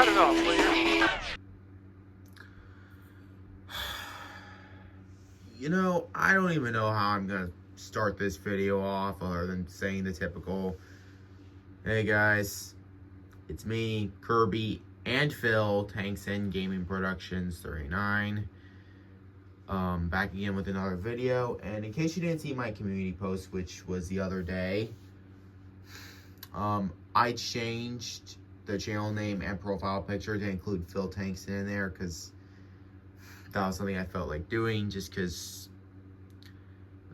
cut it off, will you? You know, I don't even know how I'm gonna start this video off other than saying the typical, hey guys, it's me, Kirby, and Phil, Tankson Gaming Productions 39. Back again with another video, and in case you didn't see my community post, which was the other day, I changed the channel name and profile picture to include Phil Tankson in there, because that was something I felt like doing, just because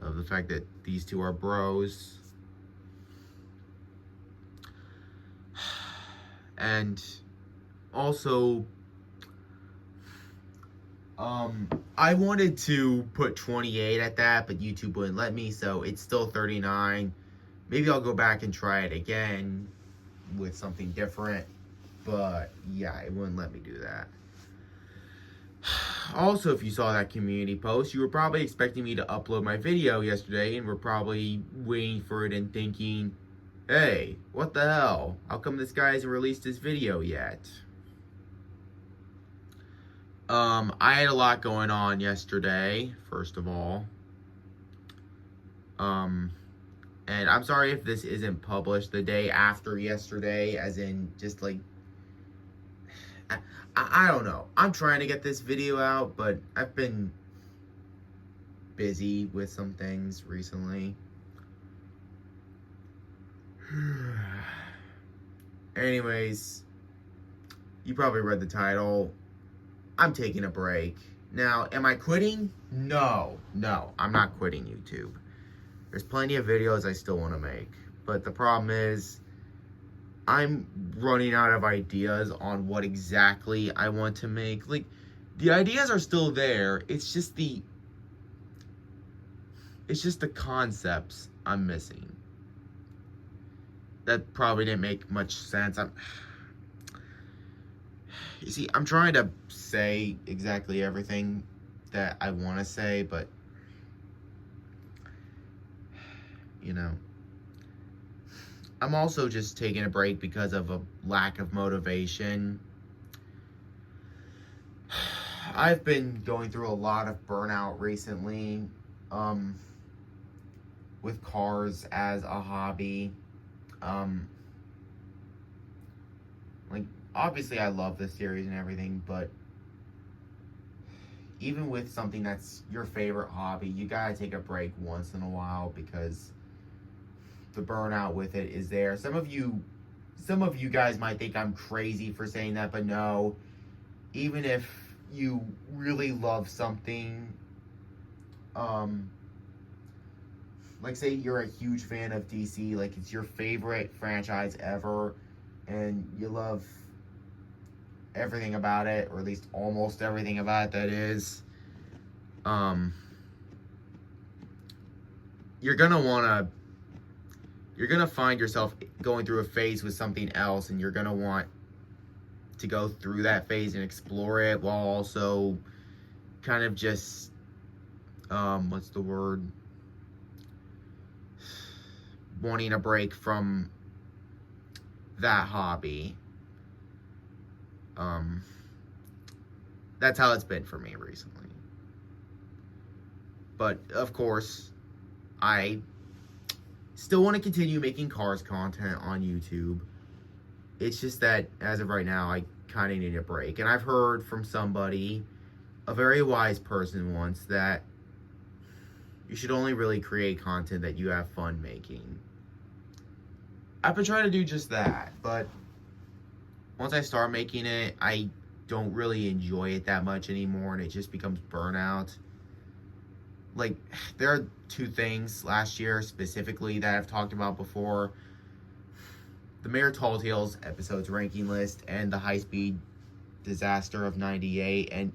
of the fact that these two are bros. And also, I wanted to put 28 at that, but YouTube wouldn't let me, so it's still 39. Maybe I'll go back and try it again with something different, but yeah, it wouldn't let me do that. Also, if you saw that community post, you were probably expecting me to upload my video yesterday and were probably waiting for it and thinking, hey, what the hell? How come this guy hasn't released his video yet? I had a lot going on yesterday, first of all. And I'm sorry if this isn't published the day after yesterday, as in just like, I don't know. I'm trying to get this video out, but I've been busy with some things recently. Anyways, you probably read the title. I'm taking a break. Now, am I quitting? No, I'm not quitting YouTube. There's plenty of videos I still want to make. But the problem is, I'm running out of ideas on what exactly I want to make. Like, the ideas are still there. It's just the concepts I'm missing. That probably didn't make much sense. You see, I'm trying to say exactly everything that I want to say, but, you know, I'm also just taking a break because of a lack of motivation. I've been going through a lot of burnout recently, with cars as a hobby. Like, obviously I love this series and everything, but even with something that's your favorite hobby, you gotta take a break once in a while, because the burnout with it is there. Some of you guys might think I'm crazy for saying that, but no. Even if you really love something, like say you're a huge fan of DC, like it's your favorite franchise ever, and you love everything about it, or at least almost everything about it, that is, you're gonna find yourself going through a phase with something else, and you're gonna want to go through that phase and explore it, while also kind of just, what's the word? Wanting a break from that hobby. That's how it's been for me recently. But, of course, I still want to continue making cars content on YouTube. It's just that, as of right now, I kind of need a break. And I've heard from somebody, a very wise person once, that you should only really create content that you have fun making. I've been trying to do just that, but once I start making it, I don't really enjoy it that much anymore, and it just becomes burnout. Like, there are two things last year specifically that I've talked about before: the Mayor Tall Tales episodes ranking list and the High Speed Disaster of 98. And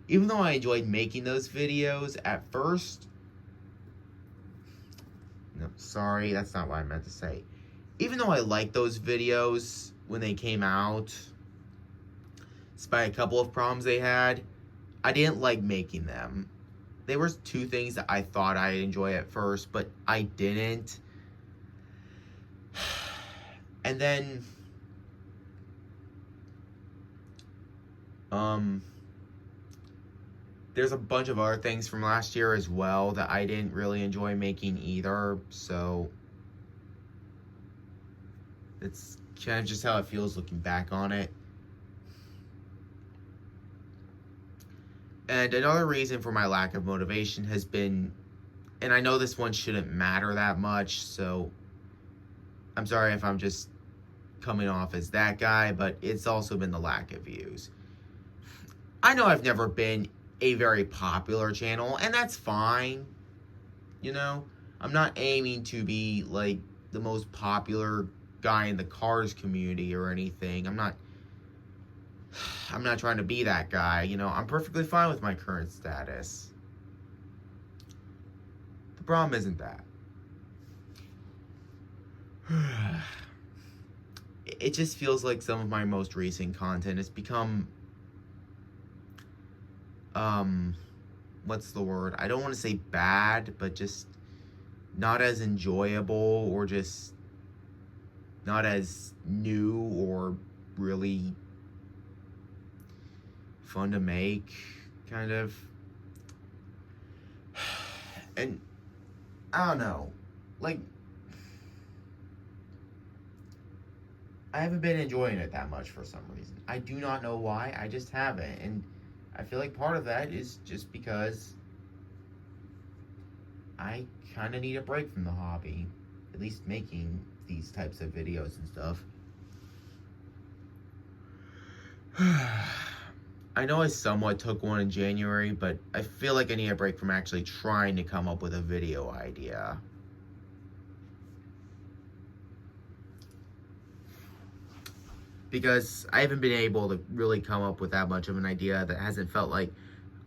even though I enjoyed making those videos at first, no, sorry, that's not what I meant to say. Even though I liked those videos when they came out, despite a couple of problems they had, I didn't like making them. There was two things that I thought I'd enjoy at first, but I didn't. And then There's a bunch of other things from last year as well that I didn't really enjoy making either, so it's kind of just how it feels looking back on it. And another reason for my lack of motivation has been, and I know this one shouldn't matter that much, so I'm sorry if I'm just coming off as that guy, but it's also been the lack of views. I know I've never been a very popular channel, and that's fine. You know, I'm not aiming to be like the most popular guy in the cars community or anything. I'm not trying to be that guy. You know, I'm perfectly fine with my current status. The problem isn't that. It just feels like some of my most recent content has become, what's the word? I don't want to say bad, but just not as enjoyable, or just not as new or really fun to make, kind of. And I don't know, like, I haven't been enjoying it that much for some reason. I do not know why, I just haven't. And I feel like part of that is just because I kind of need a break from the hobby. At least making these types of videos and stuff. I know I somewhat took one in January, but I feel like I need a break from actually trying to come up with a video idea. Because I haven't been able to really come up with that much of an idea that hasn't felt like,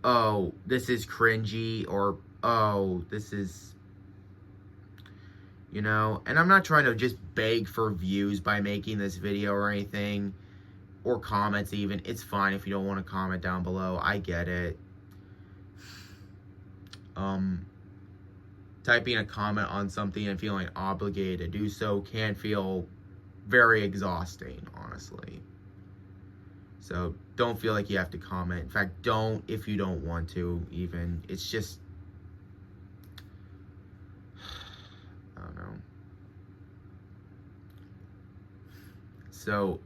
oh, this is cringy, or, oh, this is, you know. And I'm not trying to just beg for views by making this video or anything, or comments even. It's fine if you don't want to comment down below. I get it. Typing a comment on something and feeling obligated to do so can feel very exhausting, honestly. So don't feel like you have to comment. In fact, don't if you don't want to, even. It's just, I don't know. So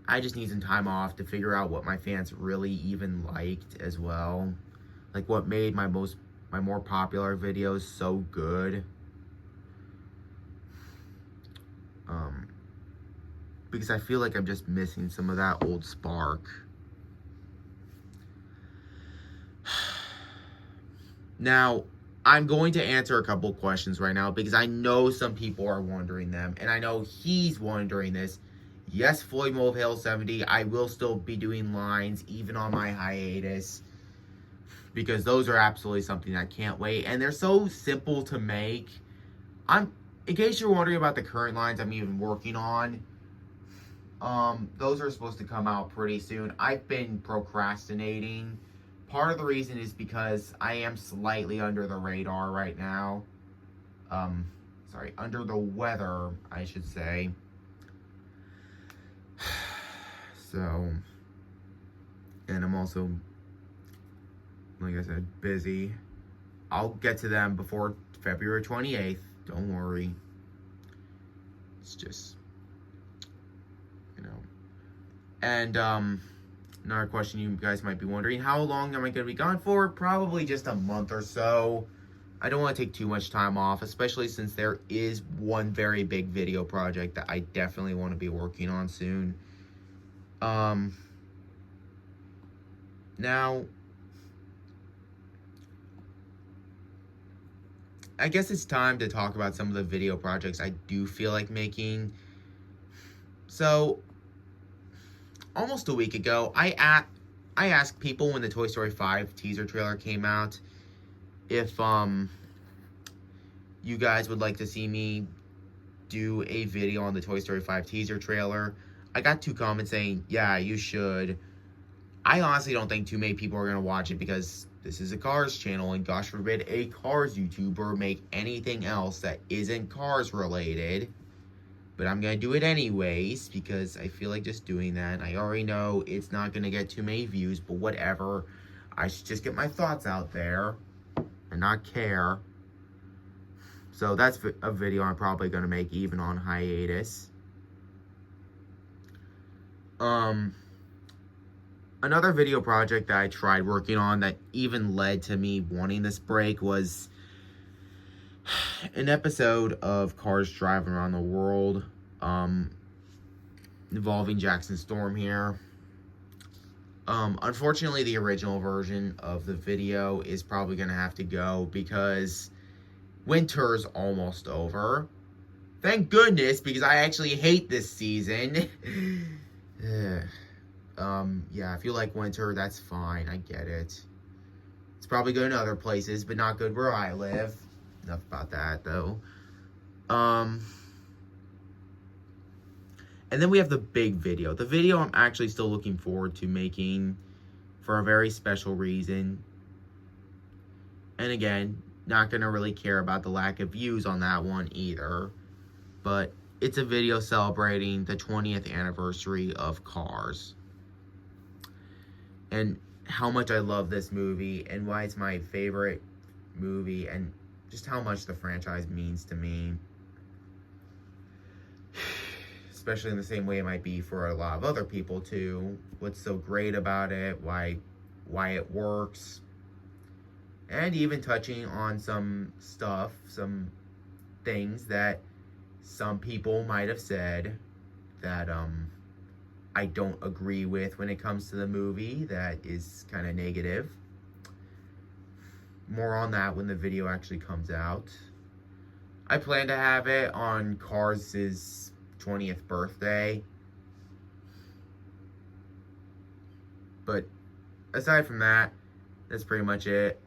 I just need some time off to figure out what my fans really even liked as well. Like what made my more popular videos so good. Because I feel like I'm just missing some of that old spark. Now, I'm going to answer a couple questions right now because I know some people are wondering them, and I know he's wondering this. Yes, Floyd Mulvihill 70, I will still be doing lines even on my hiatus, because those are absolutely something I can't wait, and they're so simple to make. In case you're wondering about the current lines I'm even working on, those are supposed to come out pretty soon. I've been procrastinating. Part of the reason is because I am slightly under the radar right now. Under the weather, I should say. So, and I'm also, like I said, busy. I'll get to them before February 28th. Don't worry. It's just, you know. And, another question you guys might be wondering, how long am I going to be gone for? Probably just a month or so. I don't want to take too much time off, especially since there is one very big video project that I definitely want to be working on soon. Now, I guess it's time to talk about some of the video projects I do feel like making. So, almost a week ago, I asked people when the Toy Story 5 teaser trailer came out if you guys would like to see me do a video on the Toy Story 5 teaser trailer. I got 2 comments saying, yeah, you should. I honestly don't think too many people are going to watch it because this is a Cars channel, and gosh forbid a Cars YouTuber make anything else that isn't Cars related. But I'm going to do it anyways because I feel like just doing that. I already know it's not going to get too many views, but whatever. I should just get my thoughts out there and not care. So that's a video I'm probably going to make even on hiatus. Another video project that I tried working on that even led to me wanting this break was an episode of Cars Driving Around the World, involving Jackson Storm here. Unfortunately, the original version of the video is probably going to have to go because winter's almost over. Thank goodness, because I actually hate this season. Yeah, if you like winter, that's fine. I get it. It's probably good in other places, but not good where I live. Enough about that, though. And then we have the big video. The video I'm actually still looking forward to making for a very special reason. And again, not going to really care about the lack of views on that one either. But it's a video celebrating the 20th anniversary of Cars. And how much I love this movie and why it's my favorite movie and just how much the franchise means to me. Especially in the same way it might be for a lot of other people too. What's so great about it, why it works. And even touching on some stuff, some things that some people might have said that I don't agree with when it comes to the movie. That is kind of negative. More on that when the video actually comes out. I plan to have it on Cars' 20th birthday. But aside from that, that's pretty much it.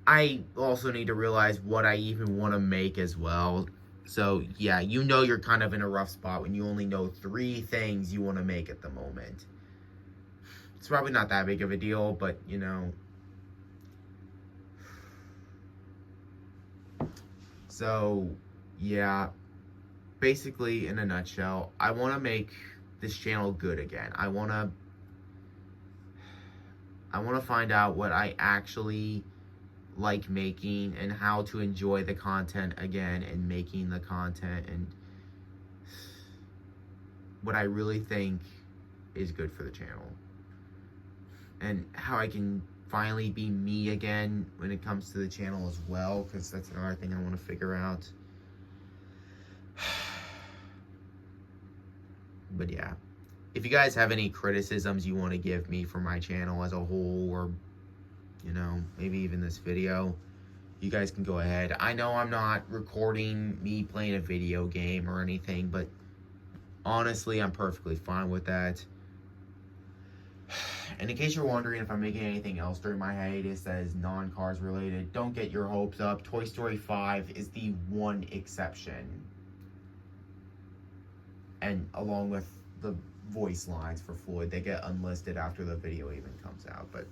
I also need to realize what I even want to make as well. So, yeah, you know you're kind of in a rough spot when you only know 3 things you want to make at the moment. It's probably not that big of a deal, but, you know. So, yeah. Basically, in a nutshell, I want to make this channel good again. I want to find out what I actually like making and how to enjoy the content again and making the content and what I really think is good for the channel and how I can finally be me again when it comes to the channel as well, because that's another thing I want to figure out. But yeah, if you guys have any criticisms you want to give me for my channel as a whole, or you know, maybe even this video, you guys can go ahead. I know I'm not recording me playing a video game or anything, but honestly, I'm perfectly fine with that. And in case you're wondering if I'm making anything else during my hiatus that is non-Cars related, don't get your hopes up. Toy Story 5 is the one exception. And along with the voice lines for Floyd, they get unlisted after the video even comes out, but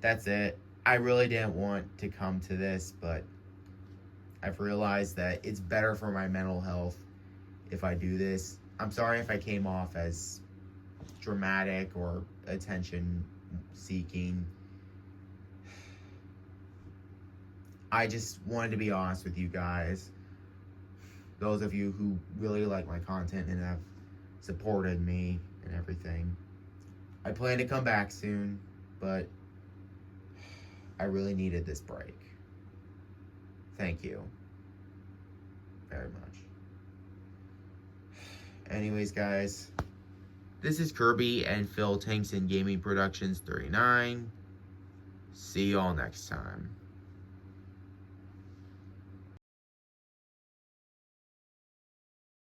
that's it. I really didn't want to come to this, but I've realized that it's better for my mental health if I do this. I'm sorry if I came off as dramatic or attention seeking. I just wanted to be honest with you guys. Those of you who really like my content and have supported me and everything. I plan to come back soon, but I really needed this break. Thank you very much. Anyways, guys, this is Kirby and Phil Tankson Gaming Productions 39. See y'all next time.